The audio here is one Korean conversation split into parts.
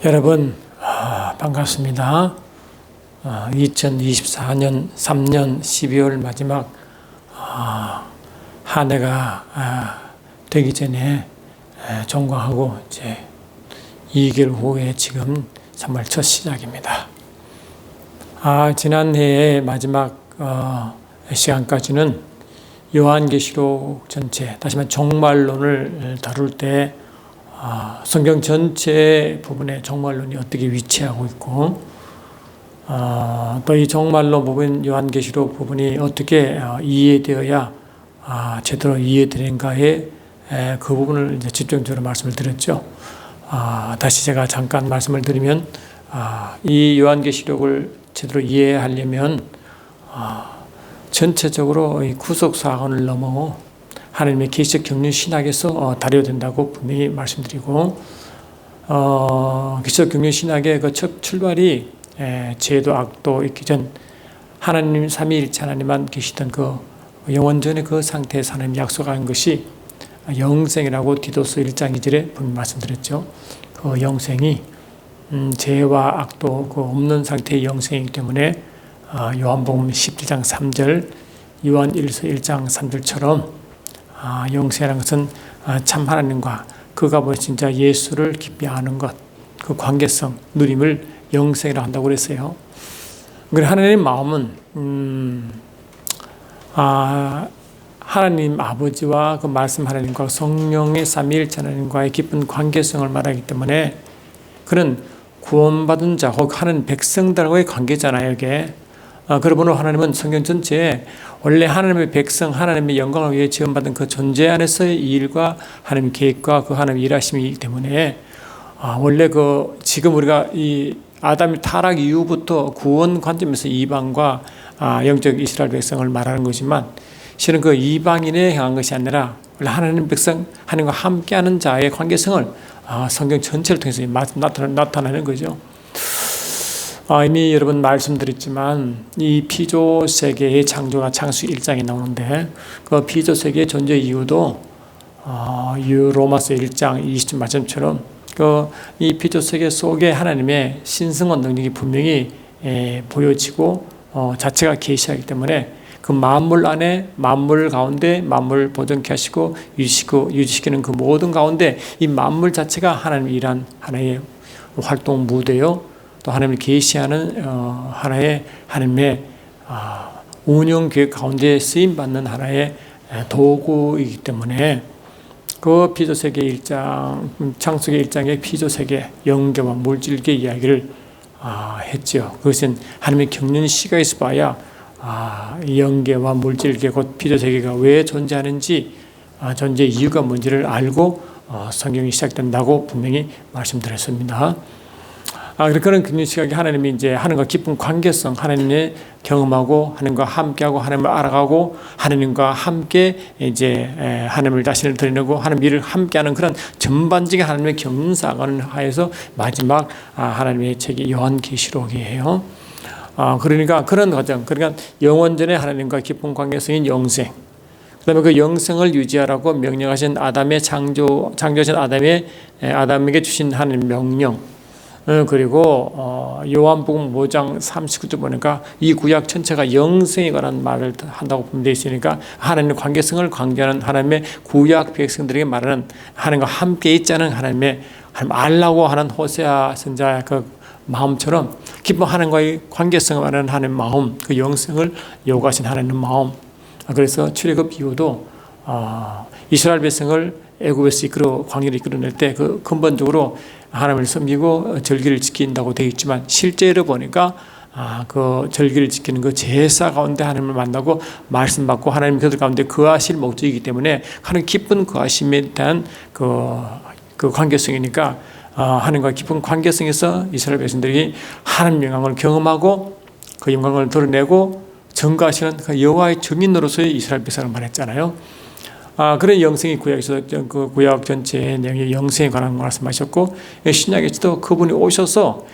여러분 반갑습니다. 2024년 3년 12월 마지막 한 해가 되기 전에 종강하고 이제 2개월 후에 지금 정말 첫 시작입니다. 지난해의 마지막 시간까지는 요한계시록 전체, 다시 말해 종말론을 다룰 때 성경 전체 부분에 종말론이 어떻게 위치하고 있고 또 이 종말론 부분, 요한계시록 부분이 어떻게 이해되어야 제대로 이해되는가에 그 부분을 이제 집중적으로 말씀을 드렸죠. 다시 제가 잠깐 말씀을 드리면 이 요한계시록을 제대로 이해하려면 전체적으로 이 구속사건을 넘어 하나님의 계시적 경륜 신학에서 다뤄야 된다고 분명히 말씀드리고 계시적 경륜 신학의 그 첫 출발이 죄도 악도 있기 전 하나님 삼위일체 하나님만 계시던 그 영원전의 그 상태에서 하나님 약속한 것이 영생이라고 디도서 1장 2절에 분명히 말씀드렸죠. 그 영생이 죄와 악도 그 없는 상태의 영생이기 때문에 요한복음 17장 3절, 요한일서 1장 3절처럼 영생이라는 것은 참 하나님과 그가 보신 진짜 예수를 깊이 아는 것, 그 관계성, 누림을 영생이라고 한다고 그랬어요. 하나님 마음은 하나님 아버지와 그 말씀 하나님과 성령의 삼위일체 하나님과의 깊은 관계성을 말하기 때문에 그는 구원받은 자, 혹 하나님 백성들과의 관계잖아요, 이게. 그러므로 하나님은 성경 전체에 원래 하나님의 백성, 하나님의 영광을 위해 지원받은 그 존재 안에서의 일과 하나님의 계획과 그 하나님의 일하심이기 때문에 원래 그 지금 우리가 이 아담의 타락 이후부터 구원 관점에서 이방과 영적 이스라엘 백성을 말하는 거지만 실은 그 이방인에 향한 것이 아니라 원래 하나님 백성, 하나님과 함께하는 자의 관계성을 성경 전체를 통해서 나타내는 거죠. 이미 여러분 말씀드렸지만 이 피조 세계의 창조가 창세기 1장에 나오는데 그 피조 세계의 존재 이유도 로마서 1장 20절 말씀처럼 이 피조 세계 속에 하나님의 신성한 능력이 분명히 보여지고 자체가 계시하기 때문에 그 만물 안에 만물 가운데 만물 보존케 하시고 유지시키는 그 모든 가운데 이 만물 자체가 하나님의 일한 하나의 활동 무대요. 또 하나님을 계시하는 하나의 하나님의 운영 계획 가운데 쓰임 받는 하나의 도구이기 때문에 그 피조세계 1장, 창세기 1장의 피조세계 영계와 물질계 이야기를 했죠. 그것은 하나님의 경륜 시각에서 봐야 영계와 물질계 곧 피조세계가 왜 존재하는지 존재 이유가 뭔지를 알고 성경이 시작된다고 분명히 말씀드렸습니다. 그런 경륜 시각이 하나님이 이제 하나님과 깊은 관계성, 하나님의 경험하고 하나님과 함께하고 하나님을 알아가고 하나님과 함께 이제 하나님을 자신을 드러내고 하나님 일을 함께하는 그런 전반적인 하나님의 경륜사관을 하여서 마지막 하나님의 책이 요한계시록이에요. 그러니까 그런 과정, 그러니까 영원전의 하나님과 깊은 관계성인 영생, 그다음에 그 영생을 유지하라고 명령하신 아담의 창조하신 아담에게 주신 하나님 명령. 그리고 요한복음 5장 39절 보니까 이 구약 전체가 영생에 관한 말을 한다고 분되어 있으니까 하나님의 관계성을 강조하는 하나님의 구약 백성들에게 말하는 하나님과 함께 있자는 하나님 알라고 하는 호세아 선자의 그 마음처럼 깊은 하나님과의 관계성을 말하는 하나님의 마음, 그 영생을 요구하신 하나님의 마음. 그래서 출애굽 이후도 이스라엘 백성을 애굽에서 광야를 이끌어낼 때 그 근본적으로 하나님을 섬기고 절기를 지킨다고 되어 있지만 실제로 보니까 그 절기를 지키는 그 제사 가운데 하나님을 만나고 말씀 받고 하나님 그들 가운데 거하실 목적이기 때문에 하나님 깊은 거하심에 대한 그 관계성이니까 하나님과 깊은 관계성에서 이스라엘 백성들이 하나님 영광을 경험하고 그 영광을 드러내고 전가하시는 그 여호와의 증인으로서의 이스라엘 백성을 말했잖아요. 그런 영생이 구약에서 그 구약 전체의 내용이 영생에 관한 말씀하셨고 신약에서도 그분이 오셔서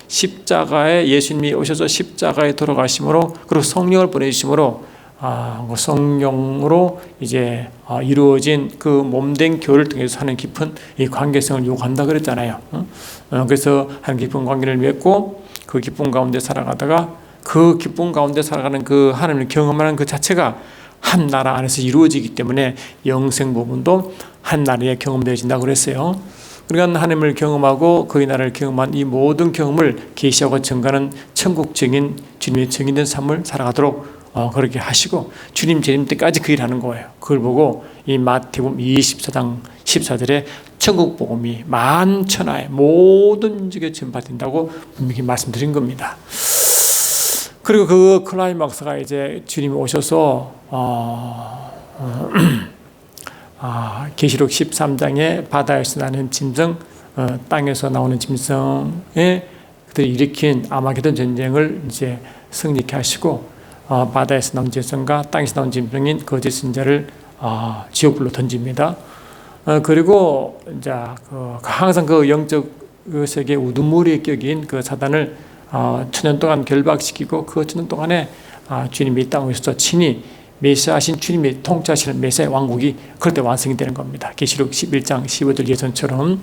예수님이 오셔서 십자가에 돌아가심으로 그리고 성령을 보내주심으로 그 성령으로 이제 이루어진 그 몸된 교를 통해서 하는 깊은 이 관계성을 요구한다 그랬잖아요. 그래서 하는 깊은 관계를 맺고 그 기쁨 가운데 살아가다가 그 기쁨 가운데 살아가는 그 하나님을 경험하는 그 자체가 한 나라 안에서 이루어지기 때문에 영생 부분도 한 나라에 경험되어진다고 그랬어요. 그러니까 하나님을 경험하고 그의 나라를 경험한 이 모든 경험을 계시하고 증가하는 천국적인 주님의 정의된 삶을 살아가도록 그렇게 하시고 주님 재림 때까지 그 일하는 거예요. 그걸 보고 이 마태복음 24장 14절에 천국 복음이 만천하에 모든 지역에 전파된다고 분명히 말씀드린 겁니다. 그리고 그 클라이막스가 이제 주님이 오셔서 계시록 13장에 바다에서 나는 짐승, 땅에서 나오는 짐승에 그들이 일으킨 아마게돈 전쟁을 이제 승리케 하시고 바다에서 나온 짐승과 땅에서 나온 짐승인 거짓 선자를 지옥불로 던집니다. 그리고 이제 항상 그 영적 세계 우두머리에 껴긴 그 사단을 천년 동안 결박시키고 그 천년 동안에 주님이 이 땅에 오셔서 친히 메시아신 주님이 통치하시는 메시아의 왕국이 그럴 때 완성이 되는 겁니다. 계시록 11장 15절 예전처럼.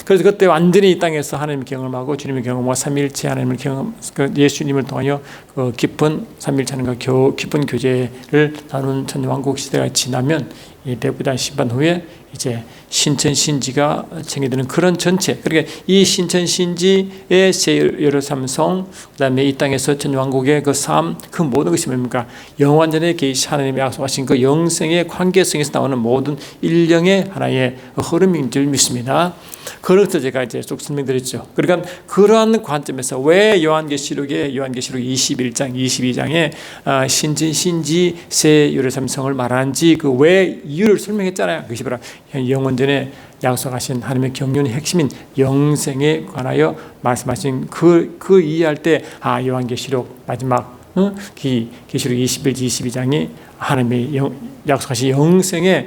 그래서 그때 완전히 이 땅에서 하나님을 경험하고 주님을 경험하고 삼위일체 하나님을 경험, 예수님을 통하여 그 깊은 삼위일체 하나님과 깊은 교제를 나누는 천년왕국 시대가 지나면 이 대부단 심판 후에 이제 신천신지가 정해되는 그런 전체, 그러니까 이 신천신지의 새 예루살렘 성, 그다음에 이 땅에서 천년왕국의 그 삶, 그 모든 것이 뭡니까? 영원전에 계시 하나님이 약속하신 그 영생의 관계성에서 나오는 모든 일령의 하나의 흐름인 줄 믿습니다. 그래서 제가 이제 쭉 설명드렸죠. 그러니까 그러한 관점에서 왜 요한계시록 21장, 22장에 신천신지 새 예루살렘 성을 말하는지 그 왜 이유를 설명했잖아요. 그것이 바로 영원전에 약속하신 하나님의 경륜의 핵심인 영생에 관하여 말씀하신 그 이해할 때 요한계시록 마지막 계시록 21, 22장이 하나님의 약속하신 영생의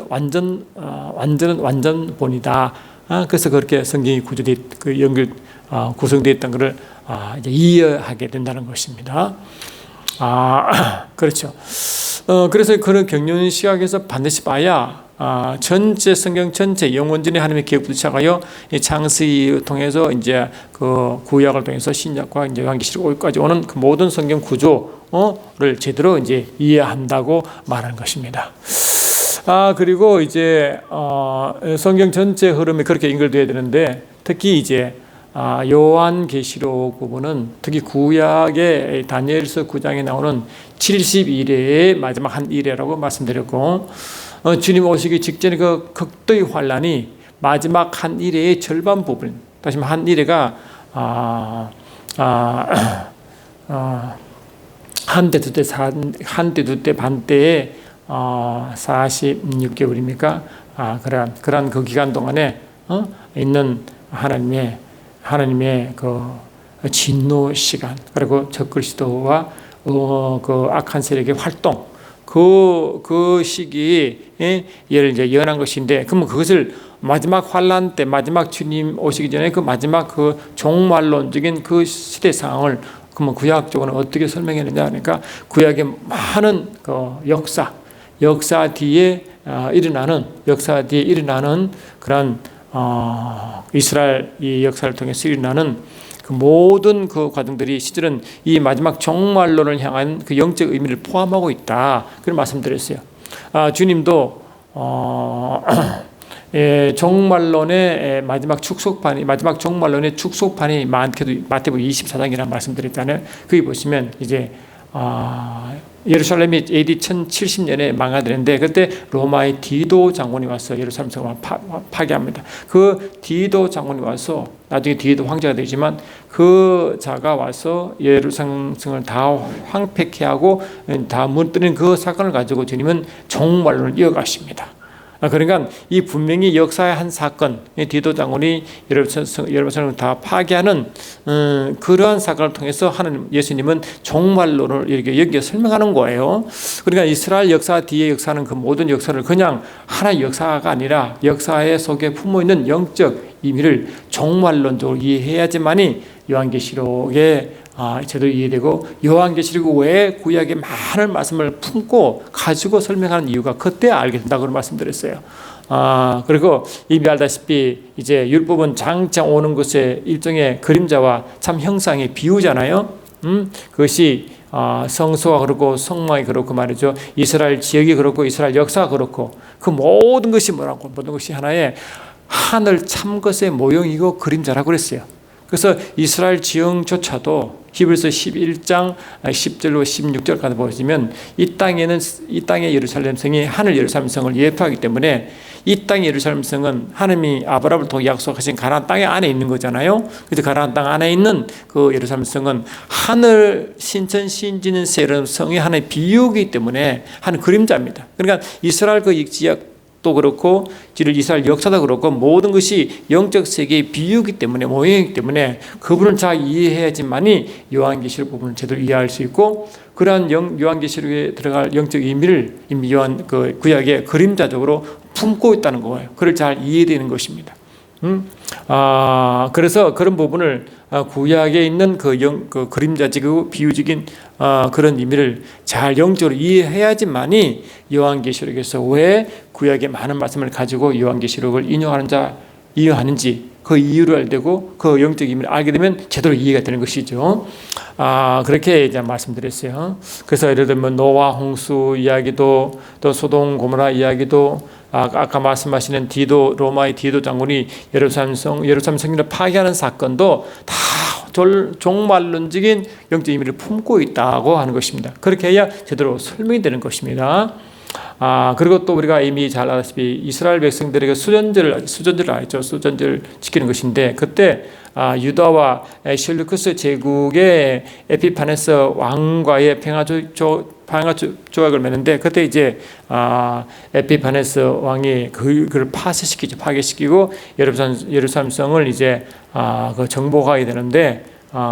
완전 본이다. 그래서 그렇게 성경이 구성되어 있던 것을 이제 이해하게 된다는 것입니다. 그렇죠. 그래서 그런 경륜 시각에서 반드시 봐야 전체 성경 전체 영원전의 하나님의 계획부터 시작하여 창세기 통해서 이제 그 구약을 통해서 신약과 이제 요한계시록까지 오는 그 모든 성경 구조를 제대로 이제 이해한다고 말하는 것입니다. 그리고 이제 성경 전체 흐름이 그렇게 연결돼야 되는데 특히 이제 요한계시록 부분은 특히 구약의 다니엘서 9장에 나오는 70일의 마지막 한 일회라고 말씀드렸고 주님 오시기 직전에 그 극도의 환란이 마지막 한 일회의 절반 부분, 다시 말하면 한 일회가 한 대, 두 대 반 때에 46개월입니까? 그러한 그 기간 동안에 있는 하나님의 그 진노 시간, 그리고 적그리스도와 그 악한 세력의 활동, 그 시기에 예를 이제 예언한 것인데, 그러면 그것을 마지막 환란 때, 마지막 주님 오시기 전에 그 마지막 그 종말론적인 그 시대 상황을 그러면 구약적으로는 어떻게 설명했느냐 하니까 구약의 많은 그 역사 뒤에 일어나는 그런 이스라엘 이 역사를 통해서 일어나는 그 모든 그 과정들이 실제로는 이 마지막 종말론을 향한 그 영적 의미를 포함하고 있다. 그런 말씀드렸어요. 주님도 종말론의 마지막 종말론의 축소판이 많게도 마태복음 24장이라는 말씀드렸잖아요. 거기 보시면 이제 예루살렘이 AD 1070년에 망하되는데 그때 로마의 디도 장군이 와서 예루살렘 성을 파괴합니다. 그 디도 장군이 와서 나중에 디도 황제가 되지만 그 자가 와서 예루살렘 성을 다 황폐케 하고 다 무너뜨린 그 사건을 가지고 주님은 종말론을 이어가십니다. 그러니까 이 분명히 역사의 한 사건, 디도 장군이 예루살렘을 다 파괴하는 그러한 사건을 통해서 하나님 예수님은 종말론을 이렇게 여기에 설명하는 거예요. 그러니까 이스라엘 역사 뒤에 역사는 그 모든 역사를 그냥 하나의 역사가 아니라 역사의 속에 품어 있는 영적 의미를 종말론적으로 이해해야지만이 요한계시록의 제대로 이해되고 요한계시록 외에 구약의 많은 말씀을 품고 가지고 설명하는 이유가 그때 알게 된다고 말씀드렸어요. 그리고 이미 알다시피 이제 율법은 장차 오는 것의 일종의 그림자와 참 형상의 비유잖아요. 그것이 성소가 그렇고 성막이 그렇고 말이죠. 이스라엘 지역이 그렇고 이스라엘 역사가 그렇고 그 모든 것이 뭐라고 모든 것이 하나의 하늘 참 것의 모형이고 그림자라고 그랬어요. 그래서 이스라엘 지형조차도 히브리서 11장 10절로 16절까지 보시면 이 땅의 예루살렘 성이 하늘 예루살렘 성을 예표하기 때문에 이 땅의 예루살렘 성은 하나님이 아브라함을 통해 약속하신 가나안 땅에 안에 있는 거잖아요. 그래서 가나안 땅 안에 있는 그 예루살렘 성은 하늘 신천 신지는 세련 성의 하나의 비유이기 때문에 하는 그림자입니다. 그러니까 이스라엘 그 지역도 그렇고 이스라엘 역사도 그렇고 모든 것이 영적 세계의 비유이기 때문에 모형이기 때문에 그분을 잘 이해해야지만이 요한계시록 부분을 제대로 이해할 수 있고 그러한 요한계시록에 들어갈 영적 의미를 이미 요한 그 구약의 그림자적으로 품고 있다는 거예요. 그걸 잘 이해되는 것입니다. 그래서 그런 부분을 구약에 있는 그 그림자지고 비유적인 그런 의미를 잘 영적으로 이해해야지만이 요한계시록에서 왜 구약의 많은 말씀을 가지고 요한계시록을 인용하는지 그 이유를 알게 되고 그 영적 의미를 알게 되면 제대로 이해가 되는 것이죠. 그렇게 이제 말씀드렸어요. 그래서 예를 들면 노아 홍수 이야기도 또 소돔 고모라 이야기도 아까 말씀하시는 로마의 디도 장군이 예루살렘 성전을 파괴하는 사건도 다 종말론적인 영적 의미를 품고 있다고 하는 것입니다. 그렇게 해야 제대로 설명이 되는 것입니다. 그리고 또 우리가 이미 잘 알다시피 이스라엘 백성들에게 수전제를 알죠. 수전제를 지키는 것인데 그때 유다와 셀루크스 제국의 에피파네스 왕과의 평화 조약을 맺는데 그때 이제 에피파네스 왕이 그걸 파괴시키고 예루살렘 성을 이제 그 정복하게 되는데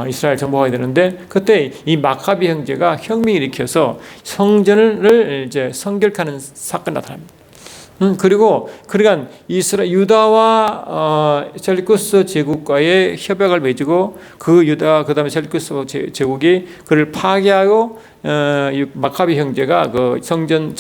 이스라엘 정복하게 되는데 그때 이 마카비 형제가 혁명을 일으켜서 성전을 이제 성결하는 사건이 나타납니다. 그리고 그러니까 유다와 셀루쿠스 제국과의 협약을 맺고 그다음에 셀루쿠스 제국이 그를 파괴하고 마카비 형제가 그 정결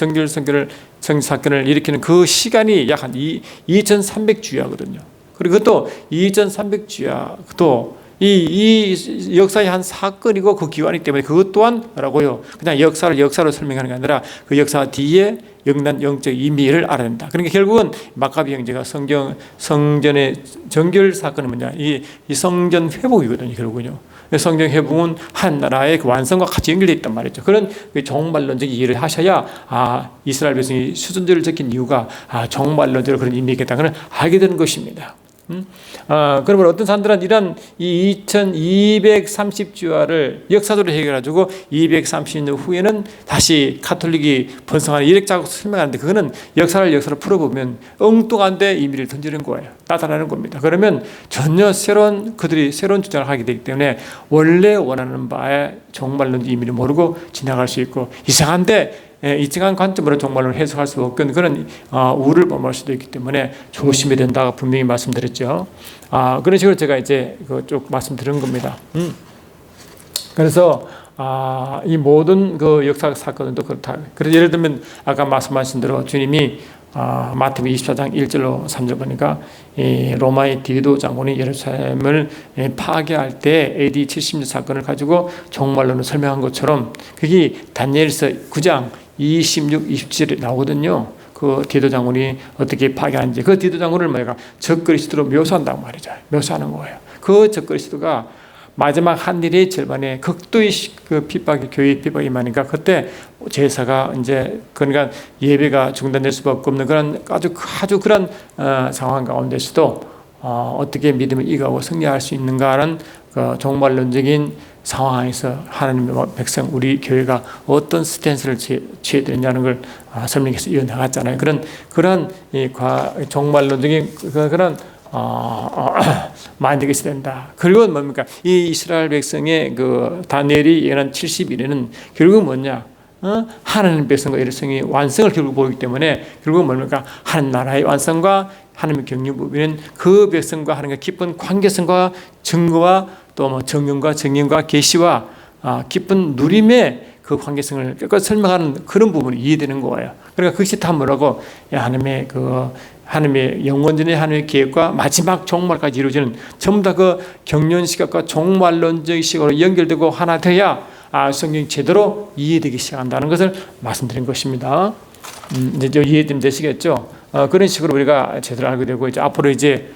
사건을 일으키는 그 시간이 약 한 2300주야거든요. 그리고 또 2300주야도 이 역사의 한 사건이고 그 기관이기 때문에 그것 또한 뭐라고요? 그냥 역사로 설명하는 게 아니라 그 역사 뒤에 영적 의미를 알아야 된다. 그러니까 결국은 마카비 형제가 성전의 정결 사건은 뭐냐? 이 성전 회복이거든요. 결국은요. 성전 회복은 한 나라의 그 완성과 같이 연결되어 있단 말이죠. 그런 정말론적 이해를 하셔야 이스라엘 백성이 수전제를 지킨 이유가 정말론적으로 그런 의미겠다는 걸 알게 되는 것입니다. 그러면 어떤 사람들은 이런 이 2230주야를 역사적으로 해결해가지고 230년 후에는 다시 카톨릭이 번성하는 이력자고 설명하는데 그거는 역사를 풀어보면 엉뚱한데 의미를 던지는 거예요. 나타나는 겁니다. 그러면 전혀 그들이 새로운 주장을 하게 되기 때문에 원래 원하는 바의 정말론 의미를 모르고 지나갈 수 있고 이상한 관점으로 정말로 해석할 수 없는 그런 우를 범할 수도 있기 때문에 조심해야 된다고 분명히 말씀드렸죠. 그런 식으로 제가 이제 쭉 말씀드린 겁니다. 그래서 이 모든 그 역사 사건도 그렇다. 그래서 예를 들면 아까 말씀하신 대로 주님이 마태복음 24장 1절로 3절 보니까 이 로마의 디도 장군이 예루살렘을 파괴할 때 AD 70년 사건을 가지고 정말로는 설명한 것처럼 그게 다니엘서 9장 26, 27에 나오거든요. 그 디도 장군이 어떻게 파괴하는지 그 디도 장군을 적그리스도로 묘사한다고 말이죠. 묘사하는 거예요. 그 적그리스도가 마지막 한 일의 절반에 극도의 그 핍박이 교회 핍박이 많으니까 그때 제사가 이제 그러니까 예배가 중단될 수밖에 없는 그런 아주 그런 상황 가운데서도 어떻게 믿음을 이겨하고 승리할 수 있는가라는 그 종말론적인 상황에서 하나님의 백성 우리 교회가 어떤 스탠스를 취해야 되느냐는 걸 설명해서 이어나갔잖아요. 그런 종말론적인 그런 마인드가 있어야 된다. 그리고 뭡니까? 이 이스라엘 백성의 그 다니엘이 예언한 70일에는 결국 뭐냐? 하나님 백성과 예루살렘의 완성을 결국 보이기 때문에 결국 뭡니까? 한 나라의 완성과 하나님의 경륜 부분은 그 백성과 하나님과 깊은 관계성과 증거와 또 뭐 정령과 정인과 계시와 기쁜 누림의 그 관계성을 뼈껏 설명하는 그런 부분이 이해되는 거예요. 그러니까 그것이 다 뭐라고 하나님의 영원전의 하나님의 계획과 마지막 종말까지 이루어지는 전부 다 그 경륜 시각과 종말론적 시각으로 연결되고 하나 돼야 성경이 제대로 이해되기 시작한다는 것을 말씀드린 것입니다. 이제 이해 좀 되시겠죠? 그런 식으로 우리가 제대로 알게 되고 이제 앞으로 이제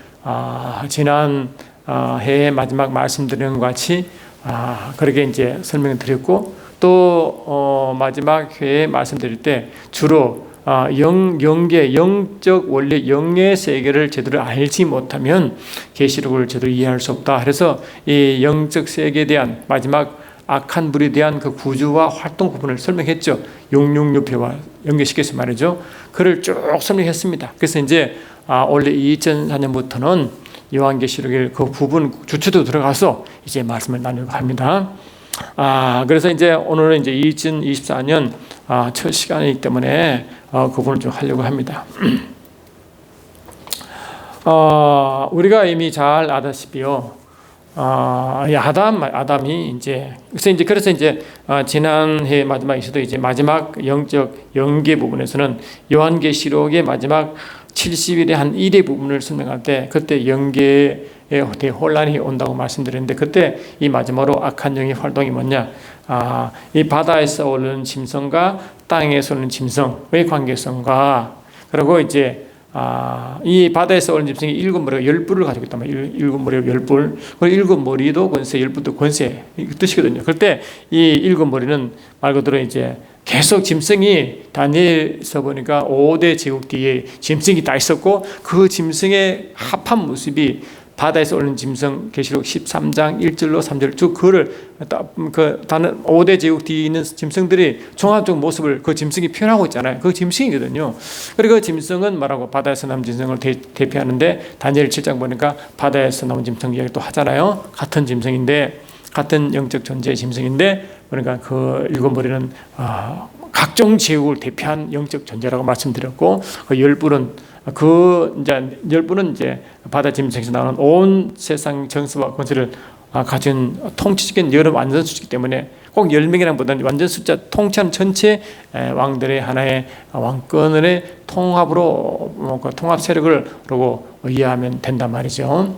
지난 해의 마지막 말씀드리는 것 같이 그렇게 이제 설명을 드렸고 또 마지막 회에 말씀드릴 때 주로 영계, 영적 원리, 영의 세계를 제대로 알지 못하면 계시록을 제대로 이해할 수 없다. 그래서 이 영적 세계에 대한 마지막 악한 불에 대한 그 구조와 활동 부분을 설명했죠. 666회와 연계시켜서 말이죠. 그를 쭉 설명했습니다. 그래서 이제 원래 2004년부터는 요한계시록의 그 부분 주체도 들어가서 이제 말씀을 나누려고 합니다. 그래서 이제 오늘은 이제 2024년 첫 시간이기 때문에 그 부분을 좀 하려고 합니다. 우리가 이미 잘 아다시피요. 아담이 이제 그래서 지난해 마지막에서도 이제 마지막 영적 연계 부분에서는 요한계시록의 마지막 70일의 한 1의 부분을 설명할 때 그때 영계에 혼란이 온다고 말씀드렸는데 그때 이 마지막으로 악한 영의 활동이 뭐냐? 이 바다에서 오르는 짐승과 땅에서 오르는 짐승의 관계성과 그리고 이제 이 바다에서 오른 짐승이 일곱 머리가 10뿔을 가지고 있단 말이에요. 일곱 머리가 10뿔. 그리고 일곱 머리도 권세, 10뿔도 권세. 이 뜻이거든요. 그럴 때 이 일곱 머리는 말 그대로 이제 계속 짐승이 다니엘서 보니까 5대 제국 뒤에 짐승이 다 있었고 그 짐승의 합한 모습이 바다에서 오는 짐승 계시록 13장 1절로 3절 쭉 그거를 다른 5대 제국 뒤에 있는 짐승들이 종합적 모습을 그 짐승이 표현하고 있잖아요. 그 짐승이거든요. 그리고 그 짐승은 말하고 바다에서 나온 짐승을 대표하는데 다니엘 7장 보니까 바다에서 나온 짐승 이야기 또 하잖아요. 같은 짐승인데 같은 영적 존재의 짐승인데 그러니까 그 일곱 머리는 각종 제국을 대표한 영적 존재라고 말씀드렸고 그 10뿔은 이제 바다 짐승에서 나오는 온 세상 정수와 권세를 가진 통치적인 여러 완전 숫자이기 때문에 꼭 10명이랑 보다는 완전 숫자 통치하는 전체 왕들의 하나의 왕권의 통합으로 통합 세력을 그러고 이해하면 된단 말이죠.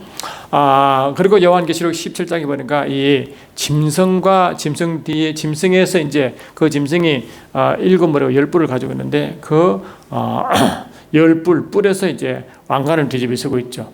그리고 요한계시록 17장에 보니까 이 짐승과 짐승 뒤에 짐승에서 이제 그 짐승이 7머리와 10뿔을 가지고 있는데 그 10뿔 뿔에서 이제 왕관을 뒤집어 쓰고 있죠.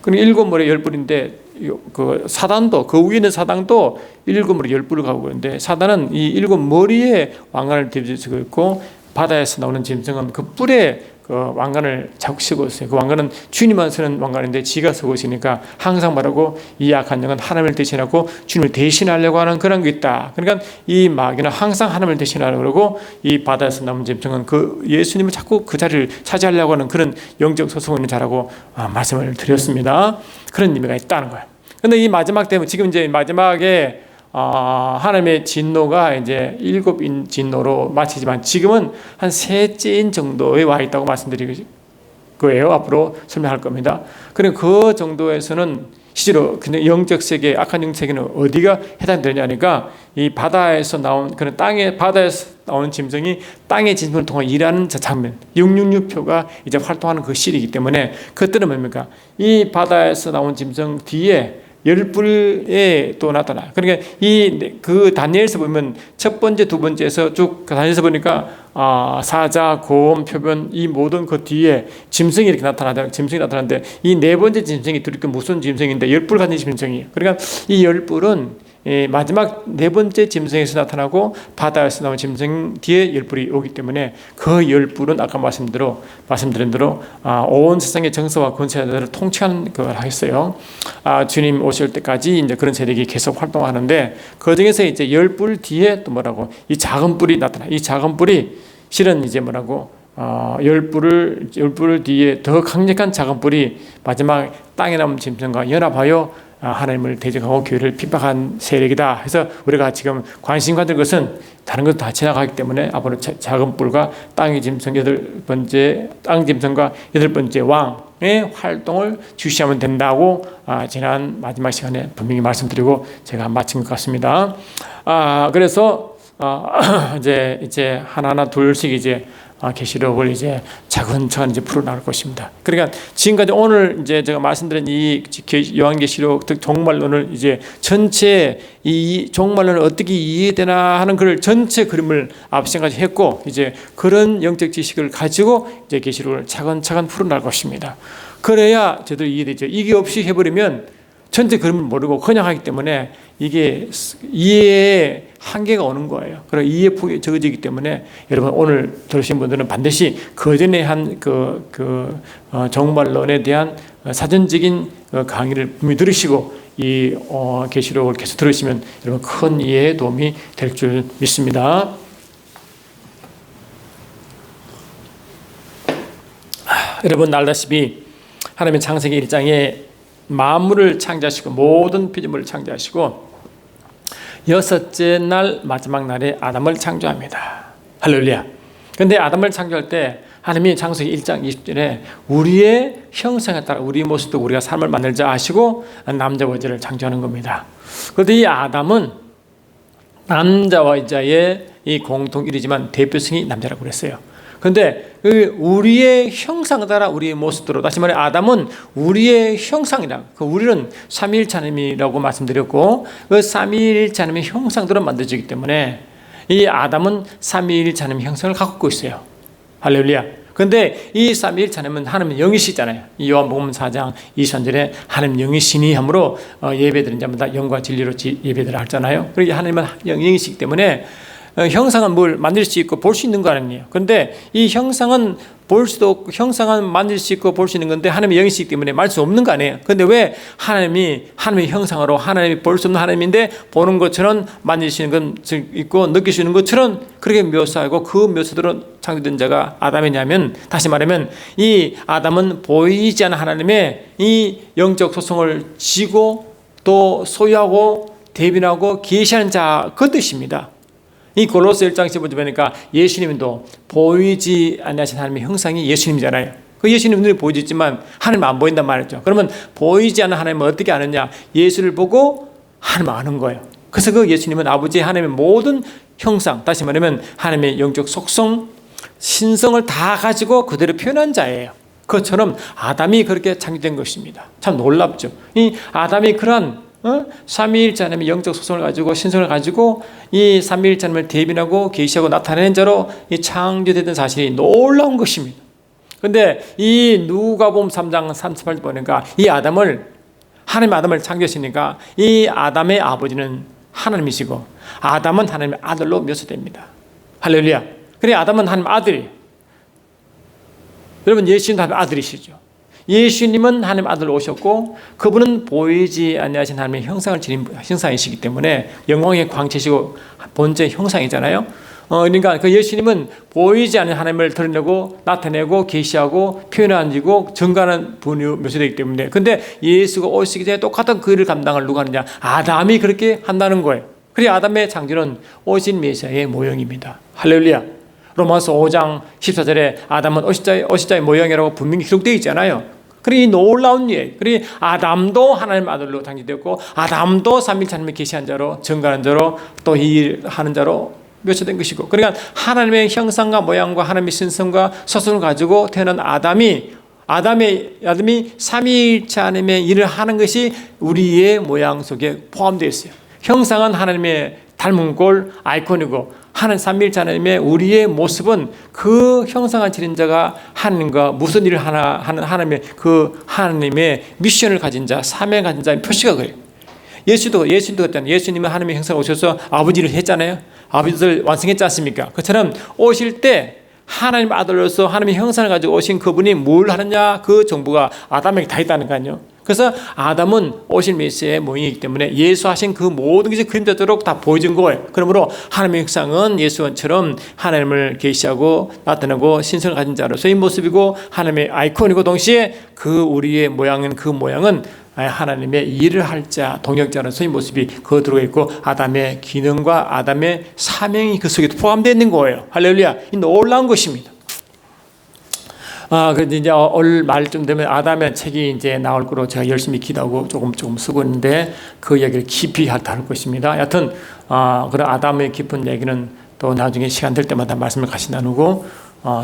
그리고 7머리 10뿔인데 그 사단도 그 위에 있는 사단도 7머리 10뿔을 가지고 있는데 사단은 이 7머리에 왕관을 뒤집어 쓰고 있고 바다에서 나오는 짐승은 그 뿔에 그 왕관을 자꾸 쓰고 있어요. 그 왕관은 주님만 쓰는 왕관인데 지가 쓰고 있으니까 항상 말하고 이 악한 영은 하나님을 대신하고 주님을 대신하려고 하는 그런 게 있다. 그러니까 이 마귀는 항상 하나님을 대신하려고 그러고 이 바다에서 나온 짐승은 그 예수님을 자꾸 그 자리를 차지하려고 하는 그런 영적 소송 있는 자라고 말씀을 드렸습니다. 그런 의미가 있다는 거예요. 그런데 이 마지막 때문에 지금 이제 마지막에 하나님의 진노가 이제 7인 진노로 마치지만 지금은 한 3째인 정도에 와 있다고 말씀드릴 거예요. 앞으로 설명할 겁니다. 그리고 그 정도에서는 실제로 근데 영적 세계, 악한 영적 세계는 어디가 해당되냐니까 이 바다에서 나온 그런 바다에서 나오는 짐승이 땅의 짐승을 통해 일하는 저 장면, 666표가 이제 활동하는 그 시리이기 때문에 그때는 뭡니까? 이 바다에서 나온 짐승 뒤에 10뿔에 또 나타나. 그러니까 그 다니엘서 보면 첫 번째, 두 번째에서 쭉 다니엘서 보니까 사자, 곰, 표변 이 모든 그 뒤에 짐승이 이렇게 짐승이 나타나는데 이 네 번째 짐승이 들으니까 무슨 짐승인데 10뿔 가진 짐승이에요. 그러니까 이 10뿔은 마지막 네 번째 짐승에서 나타나고 바다에서 나온 짐승 뒤에 10뿔이 오기 때문에 그 10뿔은 아까 말씀드린 대로 온 세상의 정서와 권세자들을 통치하는 걸 하겠어요. 주님 오실 때까지 이제 그런 세력이 계속 활동하는데 그 중에서 이제 10뿔 뒤에 또 뭐라고 이 작은 뿔이 나타나. 이 작은 뿔이 실은 이제 뭐라고 10뿔 뒤에 더 강력한 작은 뿔이 마지막 땅에 남은 짐승과 연합하여 하나님을 대적하고 교회를 핍박한 세력이다. 해서 우리가 지금 관심 가질 것은 다른 것 다 지나가기 때문에 앞으로 작은 뿔과 땅의 짐승 땅 짐승과 8번째 왕 영광의 활동을 주시하면 된다고 지난 마지막 시간에 분명히 말씀드리고 제가 마친 것 같습니다. 그래서 이제 하나하나 둘씩 이제 계시록을 이제 차근차근 이제 풀어나갈 것입니다. 그러니까 지금까지 오늘 이제 제가 말씀드린 이 요한계시록 즉 종말론을 이제 전체 이 종말론을 어떻게 이해되나 하는 그 전체 그림을 앞서까지 했고, 이제 그런 영적 지식을 가지고 이제 계시록을 차근차근 풀어나갈 것입니다. 그래야 제대로 이해되죠. 이게 없이 해버리면 전체 그림을 모르고 그냥 하기 때문에 이게 이해에 한계가 오는 거예요. 그리고 이해 폭이 적어지기 때문에 여러분 오늘 들으신 분들은 반드시 그 전에 한 종말론에 대한 사전적인 강의를 분명히 들으시고 이 계시록을 계속 들으시면 여러분 큰 이해에 도움이 될 줄 믿습니다. 여러분 알다시피 하나님의 창세기 1장에 만물을 창조하시고 모든 피조물을 창조하시고 여섯째 날 마지막 날에 아담을 창조합니다. 할렐루야. 그런데 아담을 창조할 때 하나님이 창세기 1장 20절에 우리의 형상에 따라 우리의 모습도 우리가 삶을 만들자 하시고 남자와 여자를 창조하는 겁니다. 그런데 이 아담은 남자와 여자의 이 공통일이지만 대표성이 남자라고 그랬어요. 그런데 우리의 형상에 따라 우리의 모습대로, 다시 말해 아담은 우리의 형상이라, 우리는 삼위일체 하나님이라고 말씀드렸고 그 삼위일체 하나님의 형상대로 만들어지기 때문에 이 아담은 삼위일체 하나님의 형상을 갖고 있어요. 할렐루야. 그런데 이 삼위일체 하나님은 하나님은 영이시잖아요. 이 요한복음 4장 23절에 하나님 영이시니 함으로 예배드린 자마다 영과 진리로 예배드려 하잖아요. 그리고 하나님은 영이시기 때문에 형상은 뭘 만들 수 있고 볼 수 있는 거 아니에요. 그런데 이 형상은 형상은 만들 수 있고 볼 수 있는 건데 하나님의 영이시기 때문에 말 수 없는 거 아니에요. 그런데 왜 하나님의 형상으로 하나님이 볼 수 없는 하나님인데 보는 것처럼 만질 수 있는 건 있고 느낄 수 있는 것처럼 그렇게 묘사하고 그 묘사대로 창조된 자가 아담이냐면, 다시 말하면 이 아담은 보이지 않는 하나님의 이 영적 소성을 지고 또 소유하고 대변하고 계시하는 자 그 뜻입니다. 이 골로새 1장 15절 보니까 예수님도 보이지 않으신 하나님의 형상이 예수님이잖아요. 그 예수님 눈에 보이지 있지만 하나님 안 보인단 말이죠. 그러면 보이지 않는 하나님을 어떻게 아느냐? 예수를 보고 하나님 아는 거예요. 그래서 그 예수님은 아버지 하나님의 모든 형상, 다시 말하면 하나님의 영적 속성, 신성을 다 가지고 그대로 표현한 자예요. 그것처럼 아담이 그렇게 창조된 것입니다. 참 놀랍죠. 이 아담이 그런 삼위일체 하나님의 영적 소성을 가지고 신성을 가지고 이 삼위일체 하나님을 대변하고 계시하고 나타내는 자로 이 창조되던 사실이 놀라운 것입니다. 그런데 이 누가복음 3장 38절 보니까 이 하나님 아담을 창조했으니까 이 아담의 아버지는 하나님이시고 아담은 하나님의 아들로 묘사됩니다. 할렐루야. 그래 아담은 하나님 아들이에요. 여러분 예수님도 하나님 아들이시죠. 예수님은 하나님 아들로 오셨고 그분은 보이지 아니하신 하나님의 형상을 지닌 형상이시기 때문에 영광의 광채시고 본체 형상이잖아요. 그러니까 그 예수님은 보이지 않는 하나님을 드러내고 나타내고 계시하고 표현하고 증거하는 분이 묘사되기 때문에, 근데 예수가 오시기 전에 똑같은 그 일을 감당을 누가 하느냐? 아담이 그렇게 한다는 거예요. 그래서 아담의 창조는 오신 메시아의 모형입니다. 할렐루야. 로마서 5장 14절에 아담은 오실자의 모형이라고 분명히 기록되어 있잖아요. 그리 놀라운 일, 그리 아담도 하나님 아들로 창조되었고 아담도 삼위일체 하나님의 계시한 자로 증거하는 자로 또 이 하는 자로 묘사된 것이고, 그러니까 하나님의 형상과 모양과 하나님의 신성과 소성을 가지고 태어난 아담이 삼위일체 하나님의 일을 하는 것이 우리의 모양 속에 포함되어 있어요. 형상은 하나님의 닮은 꼴 아이콘이고 하나님 삼위일체 하나님의 우리의 모습은 그 형상을 지닌 자가 하나님과 무슨 일을 하나 하는 하나님의 미션을 가진 자, 사명을 가진 자의 표시가 그래요. 예수님도 그랬잖아요. 예수님은 하나님의 형상을 오셔서 아버지 일을 했잖아요. 아버지를 완성했지 않습니까? 그처럼 오실 때 하나님 아들로서 하나님의 형상을 가지고 오신 그분이 뭘 하느냐, 그 정보가 아담에게 다 있다는 거 아니에요. 그래서 아담은 오실 메시아의 모형이기 때문에 예수 하신 그 모든 것이 그림자도록 다 보여준 거예요. 그러므로 하나님의 형상은 예수처럼 하나님을 계시하고 나타내고 신성을 가진 자로서의 모습이고 하나님의 아이콘이고 동시에 그 우리의 모양은 하나님의 일을 할 자, 동역자로서의 모습이 그 들어가 있고 아담의 기능과 아담의 사명이 그 속에 포함되어 있는 거예요. 할렐루야. 이 놀라운 것입니다. 그런데 이제 올 말쯤 되면 아담의 책이 이제 나올 거로 제가 열심히 기도하고 조금 쓰고 있는데 그 이야기를 깊이 다룰 것입니다. 여하튼 그런 아담의 깊은 얘기는 또 나중에 시간 될 때마다 말씀을 같이 나누고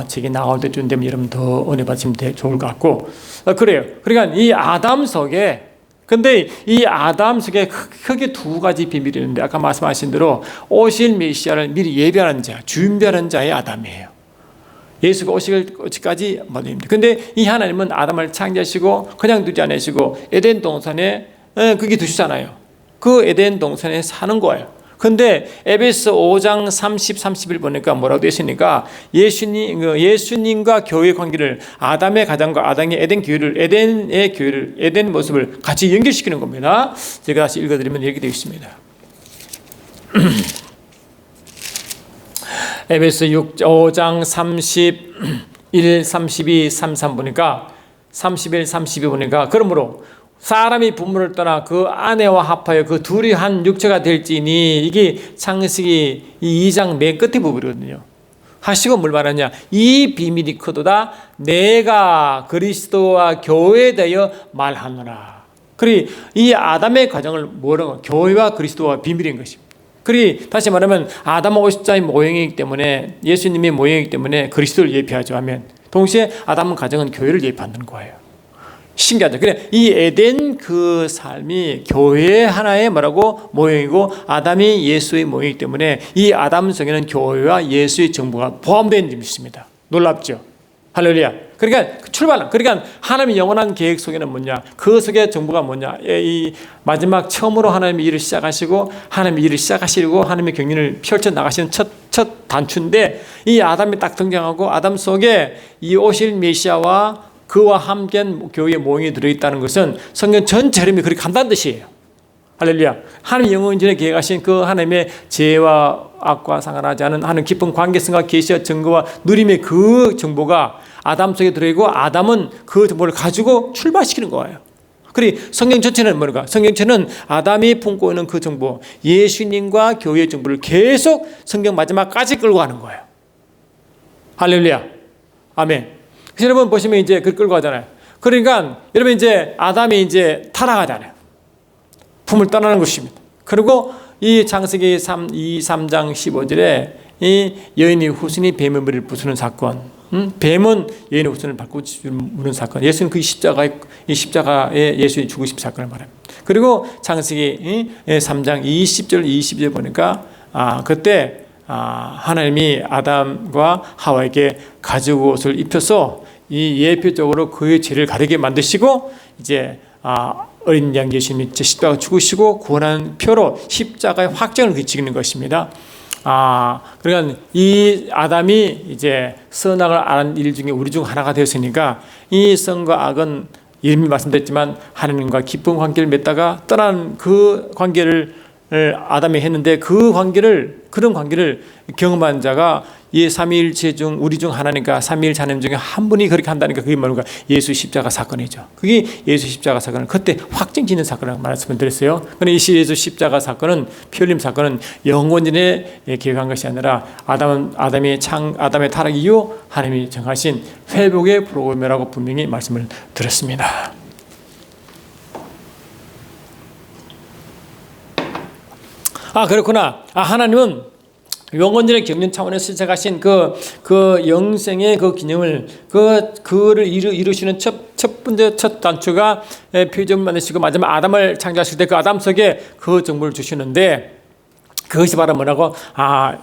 책이 나올 때쯤 되면 여러분 더 은혜 받으시면 좋을 것 같고 그래요. 그러니까 이 아담 속에 근데 이 아담 속에 크게 두 가지 비밀이 있는데 아까 말씀하신 대로 오실 메시아를 미리 예비하는 자, 준비하는 자의 아담이에요. 예수가 오시기까지 모델입니다. 근데 이 하나님은 아담을 창조하시고 그냥 두지 않으시고 에덴 동산에 그게 두시잖아요. 그 에덴 동산에 사는 거예요. 근데 에베소 5장 30, 31 보니까 뭐라고 되어 있으니까 예수님과 교회의 관계를 아담의 가정과 아담의 에덴의 교회를 에덴 모습을 같이 연결시키는 겁니다. 제가 다시 읽어드리면 이렇게 되어 있습니다. 에베소 5장 31, 32, 33 보니까 31, 32 보니까 그러므로 사람이 부모를 떠나 그 아내와 합하여 그 둘이 한 육체가 될지니 이게 창세기 2장 맨 끝에 부분이거든요. 하시고 뭘 말하냐? 이 비밀이 크도다 내가 그리스도와 교회에 대하여 말하노라. 그리 이 아담의 과정을 뭐라고? 교회와 그리스도와 비밀인 것입니다. 그리 다시 말하면 아담은 50자의 모형이기 때문에 예수님의 모형이기 때문에 그리스도를 예표하죠 하면 동시에 아담은 가정은 교회를 예표하는 거예요. 신기하죠. 그래 이 에덴 그 삶이 교회의 하나의 뭐라고 모형이고 아담이 예수의 모형이기 때문에 이 아담 속에는 교회와 예수의 정보가 포함되어 있는 것입니다. 놀랍죠. 할렐루야. 그러니까 하나님의 영원한 계획 속에는 뭐냐? 그 속에 정보가 뭐냐? 이 마지막 처음으로 하나님의 일을 시작하시고 하나님의 일을 시작하시고 하나님의 경륜을 펼쳐 나가시는 첫 단추인데 이 아담이 딱 등장하고 아담 속에 이 오실 메시아와 그와 함께한 교회의 모형이 들어있다는 것은 성경 전체 흐름이 그렇게 간다는 뜻이에요. 할렐루야. 하나님 영원 전에 계획하신 그 하나님의 죄와 악과 상관하지 않은 하나님 깊은 관계성과 계시와 증거와 누림의 그 정보가 아담 속에 들어있고 아담은 그 정보를 가지고 출발시키는 거예요. 그리고 성경 전체는 뭐가? 성경 전체는 아담이 품고 있는 그 정보, 예수님과 교회의 정보를 계속 성경 마지막까지 끌고 가는 거예요. 할렐루야. 아멘. 그래서 여러분 보시면 이제 그 끌고 가잖아요. 그러니까 여러분 이제 아담이 이제 타락하잖아요. 품을 떠나는 것입니다. 그리고 이 창세기 3장 15절에 이 여인이 후순이 뱀의 머리를 부수는 사건, 뱀은 여인의 후순을 밟고 무는 사건, 예수는 그 십자가에 예수의 죽으심 사건을 말합니다. 그리고 창세기 3장 20절 22절 보니까 그때 하나님이 아담과 하와에게 가죽 옷을 입혀서 이 예표적으로 그의 죄를 가리게 만드시고 이제 어린 양 예수님이 십자가 죽으시고 구원한 표로 십자가의 확정을 그치는 것입니다. 그러니까 이 아담이 이제 선악을 아는 일 중에 우리 중 하나가 되었으니까 이 선과 악은 이미 말씀드렸지만 하나님과 깊은 관계를 맺다가 떠난 그 관계를 아담이 했는데 그런 관계를 경험한 자가 이 삼위일체 중 우리 중 하나니까 삼위일체 하나님 중에 한 분이 그렇게 한다니까 그게 뭔가 예수 십자가 사건이죠. 그게 예수 십자가 사건은 그때 확정짓는 사건이라고 말씀을 드렸어요. 그런데 이 예수 십자가 사건은 피 흘림 사건은 영원전에 계획한 것이 아니라 아담의 타락 이후 하나님이 정하신 회복의 프로그램이라고 분명히 말씀을 드렸습니다. 그렇구나. 하나님은 영원전의 경륜 차원에서 시작하신 그 영생의 그 기념을 그를 이루시는 첫 번째 단추가 피조물 만드시고 마지막 아담을 창조하실 때 그 아담 속에 그 정보를 주시는데 그것이 바로 뭐라고?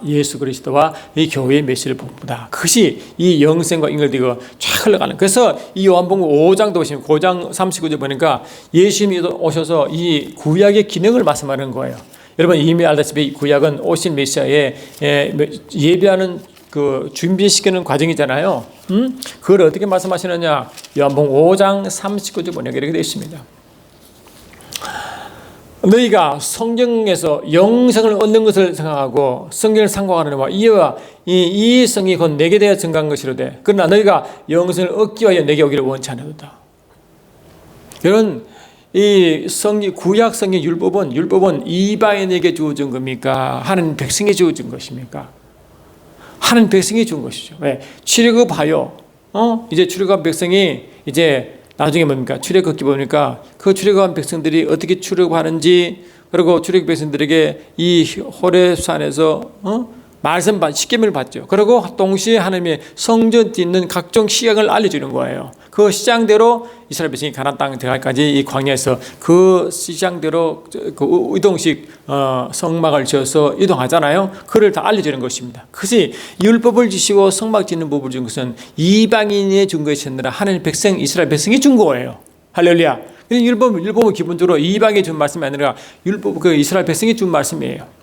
예수 그리스도와 이 교회의 메시지를 복보다. 그것이 이 영생과 연결되고 쫙 흘러가는. 그래서 이 요한복음 5장도 보시면 5장 39절 보니까 예수님이 오셔서 이 구약의 기능을 말씀하는 거예요. 여러분 이미 알다시피 구약은 오신 메시아에 예비하는 그 준비시키는 과정이잖아요. 그걸 어떻게 말씀하시느냐? 요한복음 5장 39절 보니까 이렇게 되어 있습니다. 너희가 성경에서 영생을 얻는 것을 생각하고 성경을 상고하느니와 이와 이 성이 곧 내게 대하여 증거한 것이로되 그러나 너희가 영생을 얻기 위하여 내게 오기를 원치 않으도다. 여러분 이 구약 성경 율법은 이방인에게 주어진 겁니까? 하나님 백성에게 주어진 것입니까? 하나님 백성에게 준 것이죠. 왜? 출애굽하여 이제 출애굽한 백성이 이제 나중에 뭡니까? 출애굽기 보니까 그 출애굽한 백성들이 어떻게 출애굽하는지, 그리고 출애굽 백성들에게 이 호렙산에서 말씀 십계명을 받죠. 그리고 동시에 하나님의 성전 짓는 각종 시각을 알려주는 거예요. 그 시장대로 이스라엘 백성이 가나안 땅에 들어갈까지 이 광야에서 그 시장대로 그 이동식 성막을 지어서 이동하잖아요. 그를 다 알려주는 것입니다. 그것이 율법을 지시고 성막 짓는 법을 준 것은 이방인이 준 것이 아니라 하나님 백성 이스라엘 백성이 준 거예요. 할렐루야. 율법은 기본적으로 이방이 준 말씀이 아니라 율법 그 이스라엘 백성이 준 말씀이에요.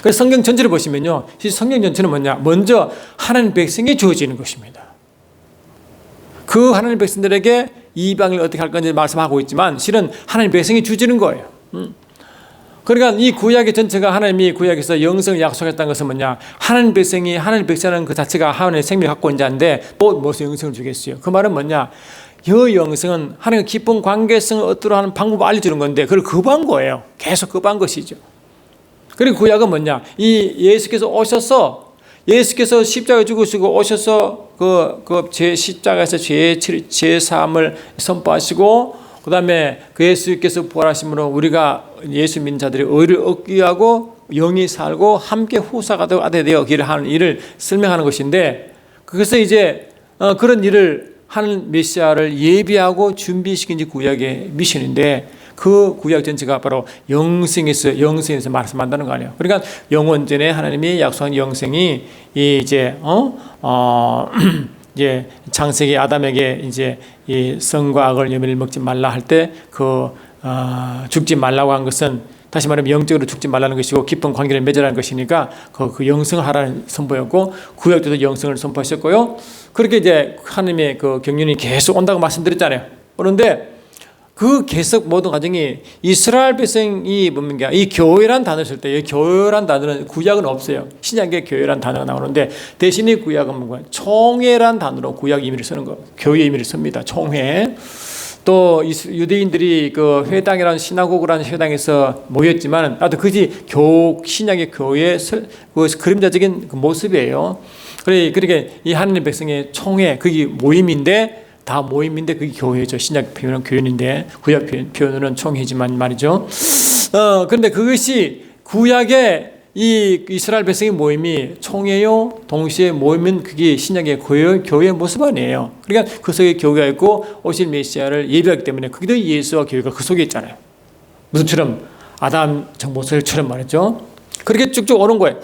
그래서 성경 전체를 보시면요, 성경 전체는 뭐냐? 먼저 하나님 백성이 주어지는 것입니다. 그 하나님 백성들에게 이방을 어떻게 할 건지 말씀하고 있지만 실은 하나님 백성이 주어지는 거예요. 그러니까 이 구약의 전체가 하나님이 구약에서 영성을 약속했다는 것은 뭐냐? 하나님 백성은 그 자체가 하나님의 생명을 갖고 있는 자인데 또 무슨 영성을 주겠어요? 그 말은 뭐냐? 이 영성은 하나님과 깊은 관계성을 얻도록 하는 방법을 알려주는 건데 그걸 거부한 거예요. 계속 거부한 것이죠. 그리고 구약은 뭐냐? 이 예수께서 오셔서 예수께서 십자가에 죽으시고 오셔서 제 십자가에서 죄 사함을 선포하시고 그 다음에 그 예수께서 부활하심으로 우리가 예수 믿는 자들이 의를 얻기 위하고 영이 살고 함께 후사가 되고 아들이 되어 기를 하는 일을 설명하는 것인데 그래서 이제 그런 일을 하는 메시아를 예비하고 준비시킨 게 구약의 미션인데 그 구약 전체가 바로 영생에서 말씀한다는 거 아니에요. 그러니까 영원전에 하나님이 약속한 영생이 이제 이제 창세기 아담에게 이제 이 선과 악을 열매를 먹지 말라 할 때 죽지 말라고 한 것은 다시 말하면 영적으로 죽지 말라는 것이고 깊은 관계를 맺으라는 것이니까 그 영성을 하라는 선포였고 구약 때도 영성을 선포하셨고요. 그렇게 이제 하나님의 그 경륜이 계속 온다고 말씀드렸잖아요. 그런데 그 계속 모든 과정이 이스라엘 백성이 뭡니까? 이 교회란 단어를 쓸 때, 이 교회란 단어는 구약은 없어요. 신약에 교회란 단어가 나오는데 대신에 구약은 뭔가 총회란 단어로 구약 의미를 쓰는 거, 교회 의미를 씁니다. 총회. 또 유대인들이 그 회당이라는 시나고그라는 회당에서 모였지만, 아무튼 그것이 신약의 교회의 그 그림자적인 그 모습이에요. 그러니까 이 하나님 백성의 총회, 그게 모임인데. 다 모임인데 그게 교회죠. 신약 표현은 교회인데 구약 표현은 총회지만 말이죠. 그런데 그것이 구약의 이 이스라엘 백성의 모임이 총회요. 동시에 모임은 그게 신약의 교회의 모습 아니에요. 그러니까 그 속에 교회가 있고 오실 메시아를 예비하기 때문에 그게 예수와 교회가 그 속에 있잖아요. 무슨처럼 아담 정보설처럼 말이죠. 그렇게 쭉쭉 오는 거예요.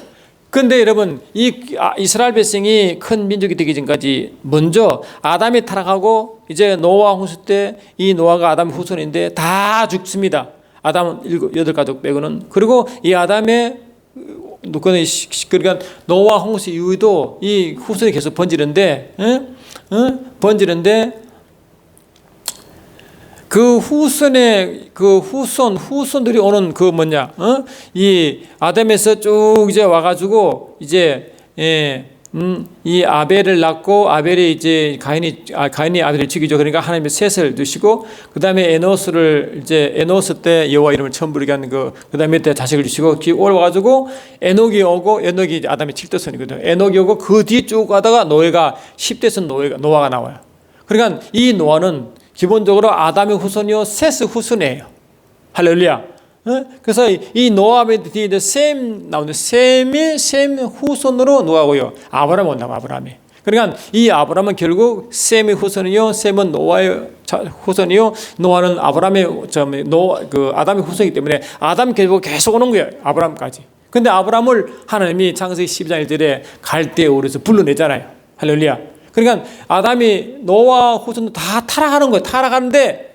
그런데 여러분 이 이스라엘 백성이 큰 민족이 되기 전까지 먼저 아담이 타락하고 이제 노아 홍수 때 이 노아가 아담의 후손인데 다 죽습니다. 아담은 8가족 빼고는. 그리고 이 아담의 그러니까 노아 홍수 이후에도 이 후손이 계속 번지는데 그 후손들이 오는 그 뭐냐, 이 아담에서 쭉 이제 와가지고 이제 이 아벨을 낳고 아벨이 이제 가인이 아벨을 죽이죠. 그러니까 하나님의 셋을 두시고 그 다음에 에노스 때 여호와 이름을 처음 부르게 하는 그 다음에 때 자식을 주시고 올라와가지고 에녹이 오고 에녹이 아담의 7대손이거든. 에녹이 오고 그 뒤에 쭉 가다가 노아가 10대손 노아가 나와요. 그러니까 이 노아는 기본적으로 아담의 후손이요 셋의 후손이에요. 할렐루야. 그래서 이 노아의 뒤에 셈 나오는데 셈 후손으로 노아고요. 아브라함 온다고 아브라함이. 그러니까 이 아브라함은 결국 셈의 후손이요, 셈은 노아의 후손이요, 노아는 아브라함의 아담의 후손이기 때문에 아담 결국 계속 오는 거예요. 아브라함까지. 근데 아브라함을 하나님이 창세기 12장 1절에 갈대에 오르서 불러내잖아요. 할렐루야. 그러니까 아담이 노아 후손도 다 타락하는 거예요. 타락하는데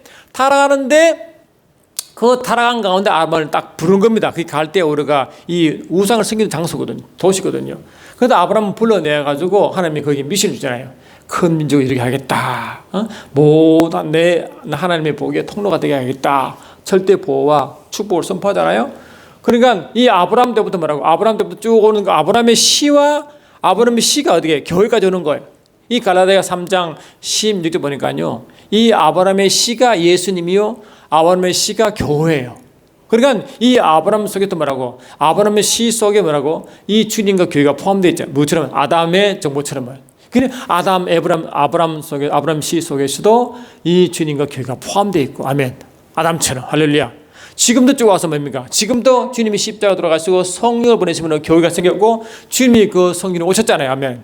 그 타락한 가운데 아브라함을 딱 부른 겁니다. 그게 갈대에 오르가 이 우상을 섬기는 장소거든요. 도시거든요. 그래서 아브라함을 불러내가지고 하나님이 거기 미션을 주잖아요. 큰 민족을 이렇게 하겠다. 모든 하나님의 복의 통로가 되게 하겠다. 절대 보호와 축복을 선포하잖아요. 그러니까 이 아브라함 때부터 뭐라고? 아브라함 때부터 쭉 오는 거. 아브라함의 시가 어떻게 교회까지 오는 거예요. 이 갈라디아 3장 16절 보니까요. 이 아브라함의 시가 예수님이요. 아브라함의 시가 교회예요. 그러니까 이 아브라함 속에 또 뭐라고? 아브라함의 시 속에 뭐라고? 이 주님과 교회가 포함되어 있잖아요. 뭐처럼? 아담의 정보처럼. 그냥 아브람 씨 속에서도 이 주님과 교회가 포함되어 있고, 아멘. 아담처럼, 할렐루야. 지금도 쭉 와서 뭡니까? 지금도 주님이 십자가 돌아가시고 성령을 보내시면 교회가 생겼고, 주님이 그 성령을 오셨잖아요, 아멘.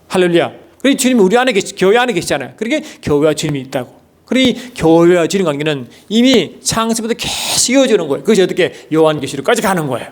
할렐루야. 그리고 주님이 우리 안에 교회 안에 계시잖아요. 그러니까 교회와 주님이 있다고. 그리고 교회와 주님 관계는 이미 창세부터 계속 이어지는 거예요. 그것이 어떻게 요한계시록까지 가는 거예요.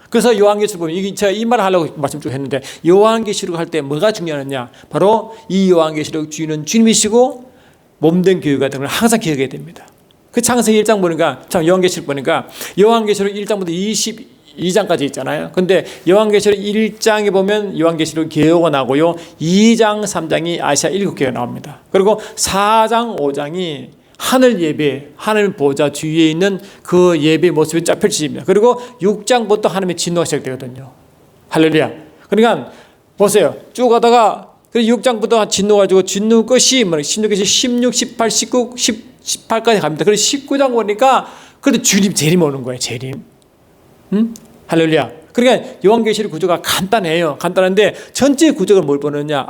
그래서 요한계시록 보면 제가 이 말을 하려고 말씀 쭉 했는데, 요한계시록 할 때 뭐가 중요하느냐? 바로 이 요한계시록 주인은 주님이시고 몸된 교회가 되는 걸 항상 기억해야 됩니다. 그 창세기 1장 보니까, 참 요한계시록 보니까 요한계시록 1장부터 22장까지 있잖아요. 근데 요한계시록 1장에 보면 요한계시록 개요가 나고요. 2장, 3장이 아시아 7교회가 나옵니다. 그리고 4장, 5장이 하늘 예배, 하늘 보좌 주위에 있는 그 예배 모습이 쫙 펼쳐집니다. 그리고 6장부터 하나님의 진노가 시작되거든요. 할렐루야. 그러니까 보세요. 쭉 가다가 6장부터 진노 가지고 진노 끝이 16, 18, 19, 18까지 갑니다. 그래서 19장 보니까 그래도 주님 재림 오는 거예요. 재림. 할렐루야. 그러니까 요한계시록 구조가 간단해요. 간단한데 전체 구조가 뭘 보느냐?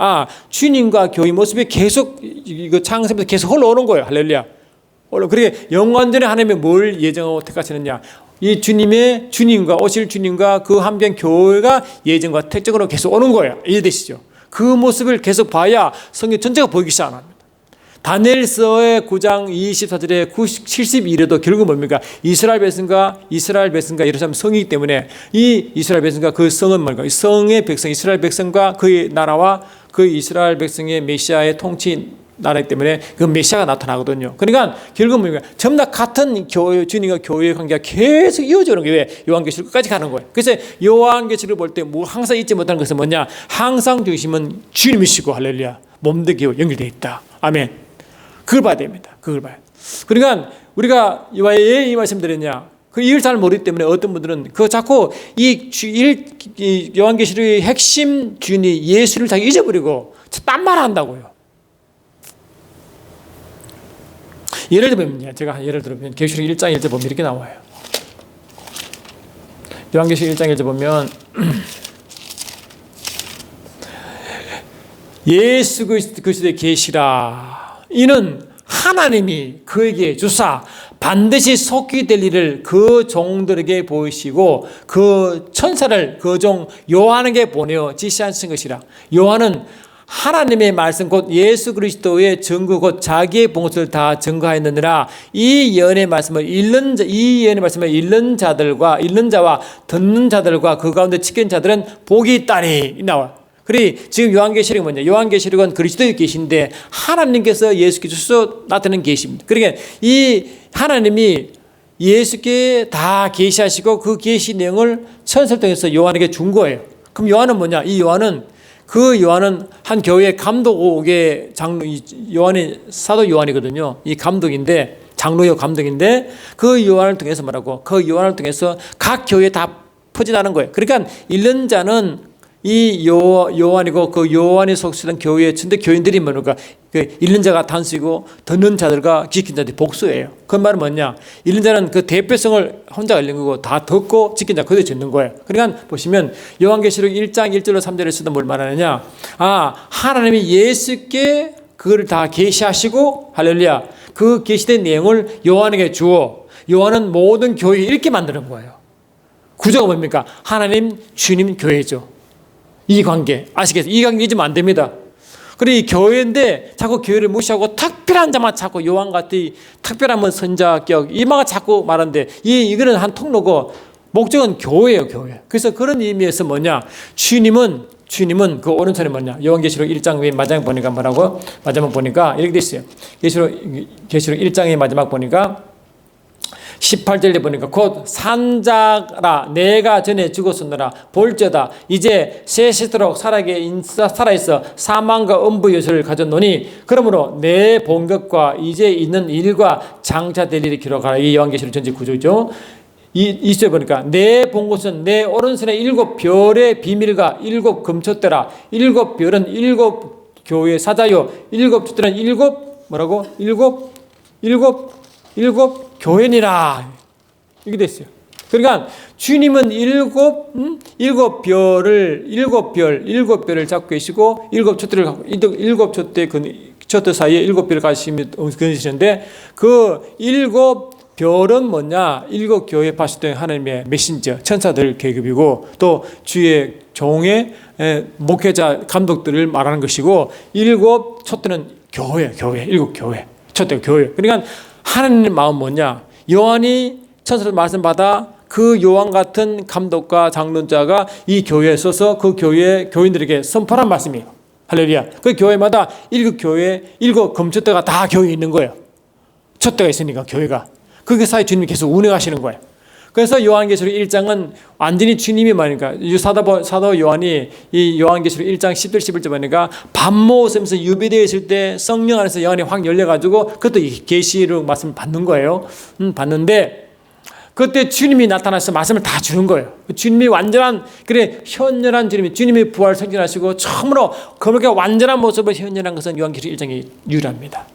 주님과 교회 모습이 계속 이거 창세부터 계속 흘러오는 거예요. 할렐루야. 그러니까 영원전에 하나님이 뭘 예정하고 택하시느냐? 이 주님과 오실 주님과 그 함께 교회가 예정과 특정으로 계속 오는 거예요. 이해되시죠? 그 모습을 계속 봐야 성경 전체가 보이기 시작합니다. 다니엘서의 9장 24절에 72절에도 결국 뭡니까? 이스라엘 백성과 예루살렘 성이기 때문에 이 이스라엘 백성과 그 성은 뭘까? 성의 백성, 이스라엘 백성과 그의 나라와 그 이스라엘 백성의 메시아의 통치 나라이기 때문에 그 메시아가 나타나거든요. 그러니까 결국 뭡니까? 전부 다 같은 교회, 주님과 교회의 관계가 계속 이어지는 게 요한계시록 끝까지 가는 거예요. 그래서 요한계시록을 볼 때 뭐 항상 잊지 못하는 것은 뭐냐? 항상 중심은 주님이시고, 할렐루야. 몸도 교회 연결되어 있다. 아멘. 그걸 봐야 됩니다. 그걸 봐야. 그러니까 우리가 왜 이 말씀 드렸냐? 그 이걸 잘 모르기 때문에 어떤 분들은 그 자꾸 이 요한계시록의 핵심 주인이 예수를 자기 잊어버리고 딴 말 한다고요. 예를 들면 제가 예를 들면 계시록 1장 1절 보면 이렇게 나와요. 요한계시록 1장 1절 보면 예수 그리스도의 계시라. 이는 하나님이 그에게 주사 반드시 속히 될 일을 그 종들에게 보이시고 그 천사를 그 종 요한에게 보내어 지시하신 것이라. 요한은 하나님의 말씀 곧 예수 그리스도의 증거 곧 자기의 봉헌을 다 증거하였느니라. 이 예언의 말씀을 읽는 자들과 읽는 자와 듣는 자들과 그 가운데 지킨 자들은 복이 있다니 나와. 그리 지금 요한계시록이 뭐냐? 요한계시록은 그리스도의 계시인데 하나님께서 예수께서 나타낸 계시입니다. 그러니까 이 하나님이 예수께 다 계시하시고 그 계시 내용을 천사를 통해서 요한에게 준 거예요. 그럼 요한은 뭐냐? 이 요한은 한 교회의 감독의 요한이 사도 요한이거든요. 이 감독인데 장로요 감독인데 그 요한을 통해서 뭐라고? 그 요한을 통해서 각 교회에 다 퍼져나가는 거예요. 그러니까 읽는 자는 이 요한이고 그 요한이 속수된 교회의 전대 교인들이 뭐니까 그 읽는 자가 단수이고 듣는 자들과 지킨 자들이 복수예요. 그 말은 뭐냐? 읽는 자는 그 대표성을 혼자 읽는 거고 다 듣고 지킨 자 그대로 듣는 거예요. 그러니까 보시면 요한계시록 1장 1절로 3절에서도 뭘 말하느냐? 하나님이 예수께 그거를 다 계시하시고 할렐루야. 그 계시된 내용을 요한에게 주어 요한은 모든 교회 이렇게 만드는 거예요. 구조가 뭡니까? 하나님, 주님, 교회죠. 이 관계 아시겠어요? 이 관계 잊으면 안 됩니다. 그리고 이 교회인데 자꾸 교회를 무시하고 특별한 자만 자꾸 요한같이 특별한 선자격 이만 자꾸 말하는데 이거는 한 통로고 목적은 교회예요. 교회. 그래서 그런 의미에서 뭐냐? 주님은 그 오른손에 뭐냐? 요한계시록 1장 왜 마지막 보니까 뭐라고? 마지막 보니까 이렇게 돼 있어요. 계시록 1장의 마지막 보니까 18절에 보니까 곧 산자라 내가 전에 죽었으느라 볼저다 이제 세시도록 살아있어 사망과 음부 요소를 가졌노니 그러므로 내 본 것과 이제 있는 일과 장차될 일을 기록하라. 이 요한계시록 전체 구조죠. 이쪽에 보니까 내 본 것은 내 오른손에 7 별의 비밀과 7 금초대라. 7 별은 7 교회 사자요 7 촛대는 7 뭐라고? 7 교회니라. 이게 됐어요. 그러니까 주님은 일곱 별을 잡고 계시고 일곱 촛대를 갖고 일곱 촛대 사이에 일곱 별을 가시며 계시는데 그 일곱 별은 뭐냐? 일곱 교회에 파수된 하나님의 메신저 천사들 계급이고 또 주의 종의 목회자 감독들을 말하는 것이고 일곱 촛대는 교회 일곱 교회 촛대 교회. 그러니까 하나님의 마음 뭐냐? 요한이 천사들 말씀 받아 그 요한 같은 감독과 장로자가 이 교회에 서서 그 교회 교인들에게 선포한 말씀이에요. 할렐루야. 그 교회마다 일곱 교회 일곱 금촛대가 다 교회에 있는 거예요. 촛대가 있으니까 교회가. 그 사이 주님이 계속 운행하시는 거예요. 그래서 요한계시록 1장은 완전히 주님이 말이니까 사도 요한이 이 요한계시록 1장 10절 11절 보니까 밤모섬에서 유배되어 있을 때 성령 안에서 영안이 확 열려가지고 그것도 계시록 말씀을 받는 거예요. 받는데 그때 주님이 나타나서 말씀을 다 주는 거예요. 주님이 완전한 현존한 주님이 부활 생존하시고 처음으로 그렇게 완전한 모습을 현존한 것은 요한계시록 1장이 유일합니다.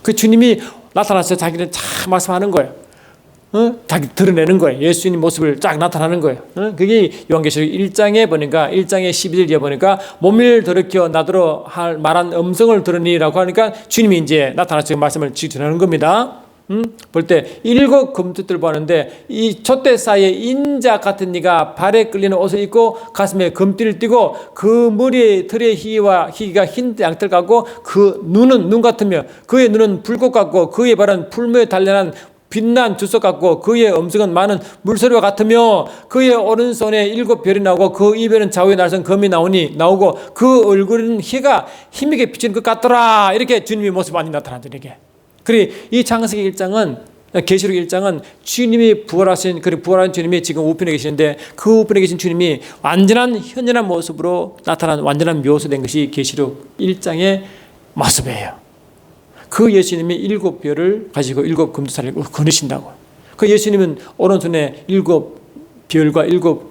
그 주님이 나타나서 자기는 참 말씀하는 거예요. 자기 드러내는 거예요. 예수님 모습을 쫙 나타나는 거예요. 그게 요한계시록 1장에 보니까 1장의 12절에 보니까 몸을 돌이켜 나더러 말한 음성을 들으니라고 하니까 주님이 이제 나타나서 말씀을 전하는 겁니다. 볼 때 일곱 금촛대를 보았는데 이 촛대 사이에 인자 같은 이가 발에 끌리는 옷을 입고 가슴에 금띠를 띠고 그 머리에 털의 희가 흰 양털 같고 그 눈은 눈 같으며 그의 눈은 불꽃 같고 그의 발은 풀무에 단련한 빛난 주석 같고 그의 음성은 많은 물소리와 같으며 그의 오른손에 일곱 별이 나오고 그 입에는 좌우에 날선 검이 나오고 그 얼굴은 해가 힘있게 비치는 것 같더라. 이렇게 주님의 모습 많이 나타나죠. 이렇게. 그리고 이 창세기 1장은 계시록 1장은 주님이 부활한 주님이 지금 우편에 계시는데 그 우편에 계신 주님이 완전한 현존한 모습으로 나타난 완전한 묘사된 것이 계시록 1장의 모습이에요. 그 예수님이 일곱 별을 가지고 일곱 금토사를 거느신다고. 그 예수님은 오른손에 일곱 별과 일곱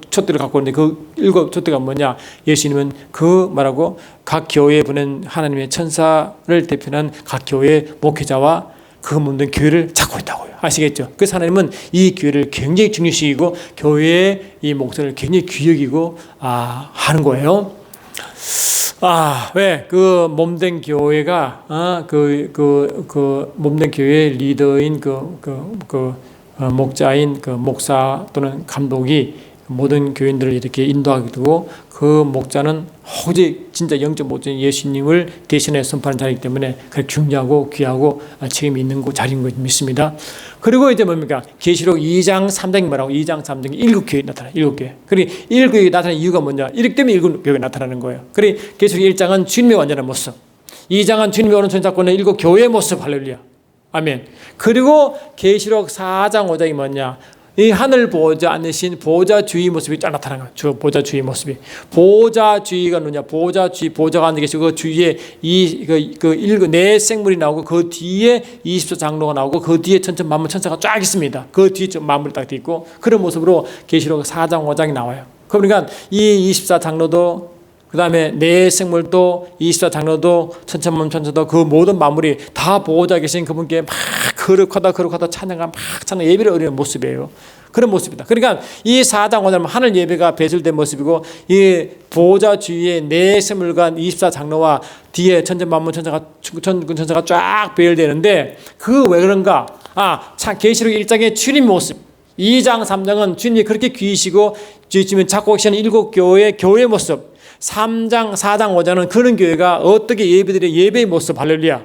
촛대를 갖고 있는데 그 일곱 촛대가 뭐냐? 예수님은 그 말하고 각 교회에 보낸 하나님의 천사를 대표하는 각 교회의 목회자와 그 모든 교회를 찾고 있다고요. 아시겠죠? 그래서 하나님은 이 교회를 굉장히 중요시하고 교회의 이 목사를 굉장히 귀여기고 하는 거예요. 왜? 그 몸된 교회가 그 몸된 교회의 리더인 목자인 그 목사 또는 감독이 모든 교인들을 이렇게 인도하게 되고 그 목자는 오직 진짜 영적 목자인 예수님을 대신해 선포하는 자이기 때문에 그렇게 중요하고 귀하고 책임이 있는 자리인 걸 믿습니다. 그리고 이제 뭡니까? 계시록 2장 3장이 뭐라고? 2장 3장이 일곱 교회 나타나요. 일곱 교회. 그리고 일곱 교회 나타나는 이유가 뭐냐? 이렇기 때문에 일곱 교회가 나타나는 거예요. 그리고 계시록 1장은 주님의 완전한 모습, 2장은 주님의 오른손 잡고 있는 일곱 교회의 모습. 할렐루야. 아멘. 그리고 계시록 4장 5장이 뭐냐? 이 하늘 보호자 앉으신 보호자주의 모습이 쫙 나타나는 거예요. 보호자주의 모습이. 보호자주의가 뭐냐? 보호자가 앉아 계시고 그 주위에 네 생물이 나오고 그 뒤에 24장로가 나오고 그 뒤에 천천만물 천사가 쫙 있습니다. 그 뒤에 좀 마무리 딱 돼 있고 그런 모습으로 계시록 4장 5장이 나와요. 그러니까 이 24장로도 그 다음에 네 생물도 24장로도 천천만물 천사도 그 모든 만물이 다 보호자 계신 그분께 막 거룩하다 찬양가 막 찬양 예배를 드리는 모습이에요. 그런 모습이다. 그러니까 이 4장 5장은 하늘 예배가 배설된 모습이고 이 보호자 주위에 네 생물과 24장로와 뒤에 천천만물 천사가 쫙 배열되는데 그 왜 그런가? 계시록 1장의 주님 모습, 2장 3장은 주님이 그렇게 귀이시고 주님이 잡고 계시는 일곱 교회의 모습, 3장 4장 5장은 그런 교회가 어떻게 예배드려 예배의 모습. 할렐루야.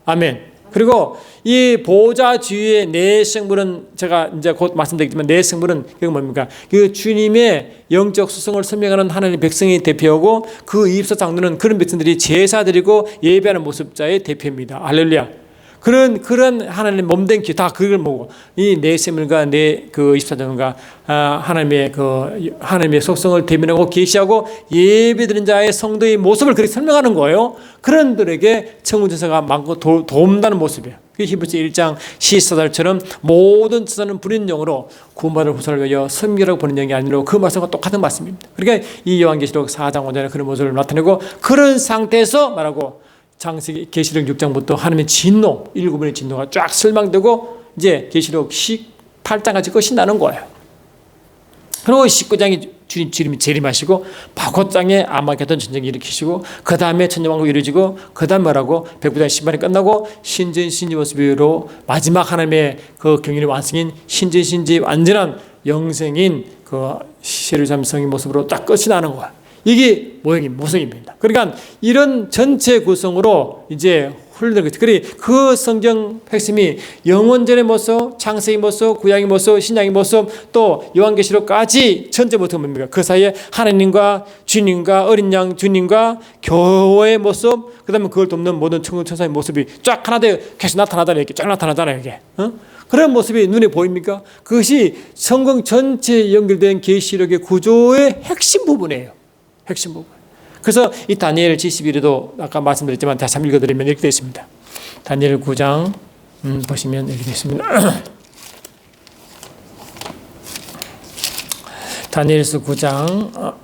아멘. 그리고 이 보호자 주위의 네 생물은 제가 이제 곧 말씀드리겠지만 네 생물은 그게 뭡니까? 그 주님의 영적 수성을 설명하는 하나님의 백성의 대표고 그 24장로는 그런 백성들이 제사 드리고 예배하는 모습자의 대표입니다. 할렐루야. 그런 하나님 몸된 기 다 그걸 보고 이 네 생물과 그 24장로가 하나님의 속성을 대변하고 계시하고 예배드리는 자의 성도의 모습을 그렇게 설명하는 거예요. 그런들에게 천군 천사가 많고 돕는다는 모습이에요. 히브리서 1장 시사달처럼 모든 천사는 부린 영으로 구원받을 후사를 위하여 섬기라고 보는 영이 아니라 그 말씀과 똑같은 말씀입니다. 그러니까 이 요한계시록 4장 5장에 그런 모습을 나타내고 그런 상태에서 말하고 창세기 계시록 6장부터 하나님의 진노, 일곱 번의 진노가 쫙 설명되고 이제 계시록 8장까지 끝이 나는 거예요. 그리고 19장이 주님이 재림하시고 바코장에 아마겟돈 전쟁이 일으키시고 그 다음에 천년왕국이 이루어지고 그 다음 뭐라고 백부장 심판이 끝나고 신전신지 모습으로 마지막 하나님의 그 경륜의 완성인 신전신지 완전한 영생인 그 예루살렘 성의 모습으로 딱 끝이 나는 거야. 이게 모성입니다. 그러니까 이런 전체 구성으로 이제 훈련된 거죠. 그 성경 핵심이 영원전의 모습, 창세기 모습, 구약의 모습, 신약의 모습, 또 요한계시록까지 전체 모습은 뭡니까? 그 사이에 하나님과 주님과 어린 양 주님과 교회의 모습, 그 다음에 그걸 돕는 모든 천사의 모습이 쫙 하나 되어 계속 나타나잖아요. 이렇게 쫙 나타나잖아요. 이게. 그런 모습이 눈에 보입니까? 그것이 성경 전체에 연결된 계시록의 구조의 핵심 부분이에요. 핵심 부분. 그래서 이 다니엘 71에도 아까 말씀드렸지만 다시 한번 읽어드리면 이렇게 되어 있습니다. 다니엘 9장 보시면 이렇게 되어 있습니다. 다니엘서 9장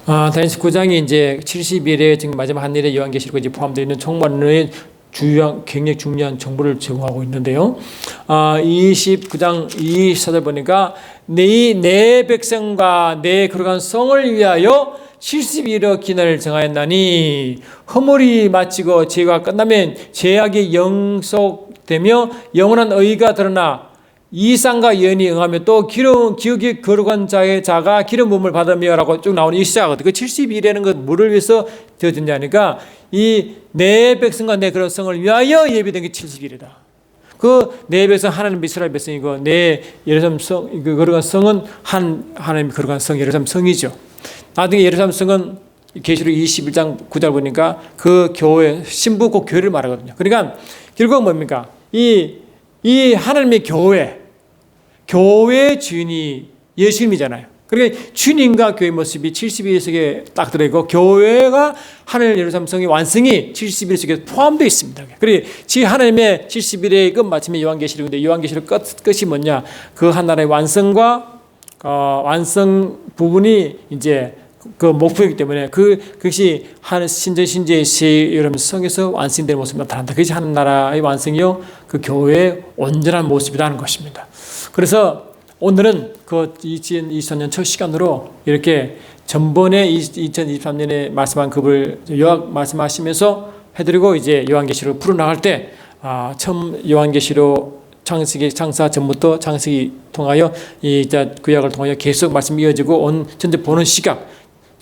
다니엘서 9장이 이제 70일에 지금 마지막 한 일의 요한계시록에 이제 포함되어 있는 총괄의 주요한 굉장히 중요한 정보를 제공하고 있는데요. 29장 24절 보니까 내 백성과 내 거룩한 성을 위하여 70일의 기한을 정하였나니 허물이 마치고 죄가 끝나면 죄악이 영속되며 영원한 의가 드러나 이상과 예언이 응하며 또 기억이 거룩한 자가 기름 부음을 받으며라고 쭉 나오는 이 시작이거든요. 그 70일이라는 것 뭐를 위해서 되어진다니까 이 내 백성과 내 거룩한 성을 위하여 예비된 게 70일이다. 그 내 백성 하나님 이스라엘 백성이고 내 예루살렘 성 그 거룩한 성은 하나님 거룩한 성 예루살렘 성이죠. 나중에 예루살렘 성은 계시록 21장 9절 보니까 그 교회 신부 그 교회를 말하거든요. 그러니까 결국 뭡니까? 이 하나님의 교회의 주인이 예수님이잖아요. 그러니까 주님과 교회 모습이 70일 속에 딱 들어있고 교회가 하늘 예루살렘 성의 완성이 70일 속에 포함되어 있습니다. 그리고 지금 하나님의 70일의 끝마침이 요한계시록인데 요한계시록 끝이 뭐냐? 그 하나의 완성과 완성 부분이 이제 그 목표이기 때문에 그것이 하늘 신전신지의 여러분 성에서 완성된 모습이 나타난다. 그것이 하는 나라의 완성이요 그 교회의 온전한 모습이라는 것입니다. 그래서 오늘은 그 2024년 첫 시간으로 이렇게 전번에 2023년에 말씀한 그걸 요약 말씀하시면서 해드리고 이제 요한계시록을 풀어나갈 때 처음 요한계시록 창세기 창사 전부터 창세기 통하여 이 구약을 통하여 계속 말씀이 이어지고 온 전체 보는 시각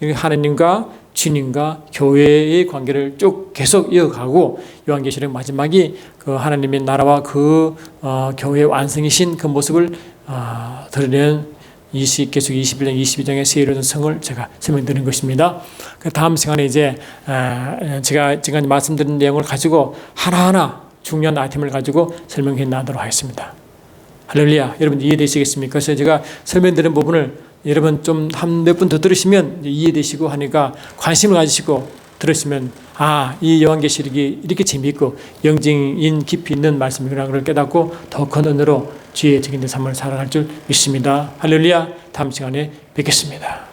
하나님과 주님과 교회의 관계를 쭉 계속 이어가고 요한계시록 마지막이 그 하나님의 나라와 그 교회의 완성이신 그 모습을 드러내는 계속 21장 22장의 새 이루어진 성을 제가 설명드린 것입니다. 그 다음 시간에 이제 제가 지금 말씀드린 내용을 가지고 하나하나 중요한 아이템을 가지고 설명해 나가도록 하겠습니다. 할렐루야. 여러분 이해되시겠습니까? 그래서 제가 설명드린 부분을 여러분 좀 한 몇 분 더 들으시면 이해되시고 하니까 관심을 가지시고 들으시면 이 요한계시록이 이렇게 재미있고 영적인 깊이 있는 말씀이라는 걸 깨닫고 더 큰 은혜로 주의 적인 삶을 살아갈 줄 믿습니다. 할렐루야. 다음 시간에 뵙겠습니다.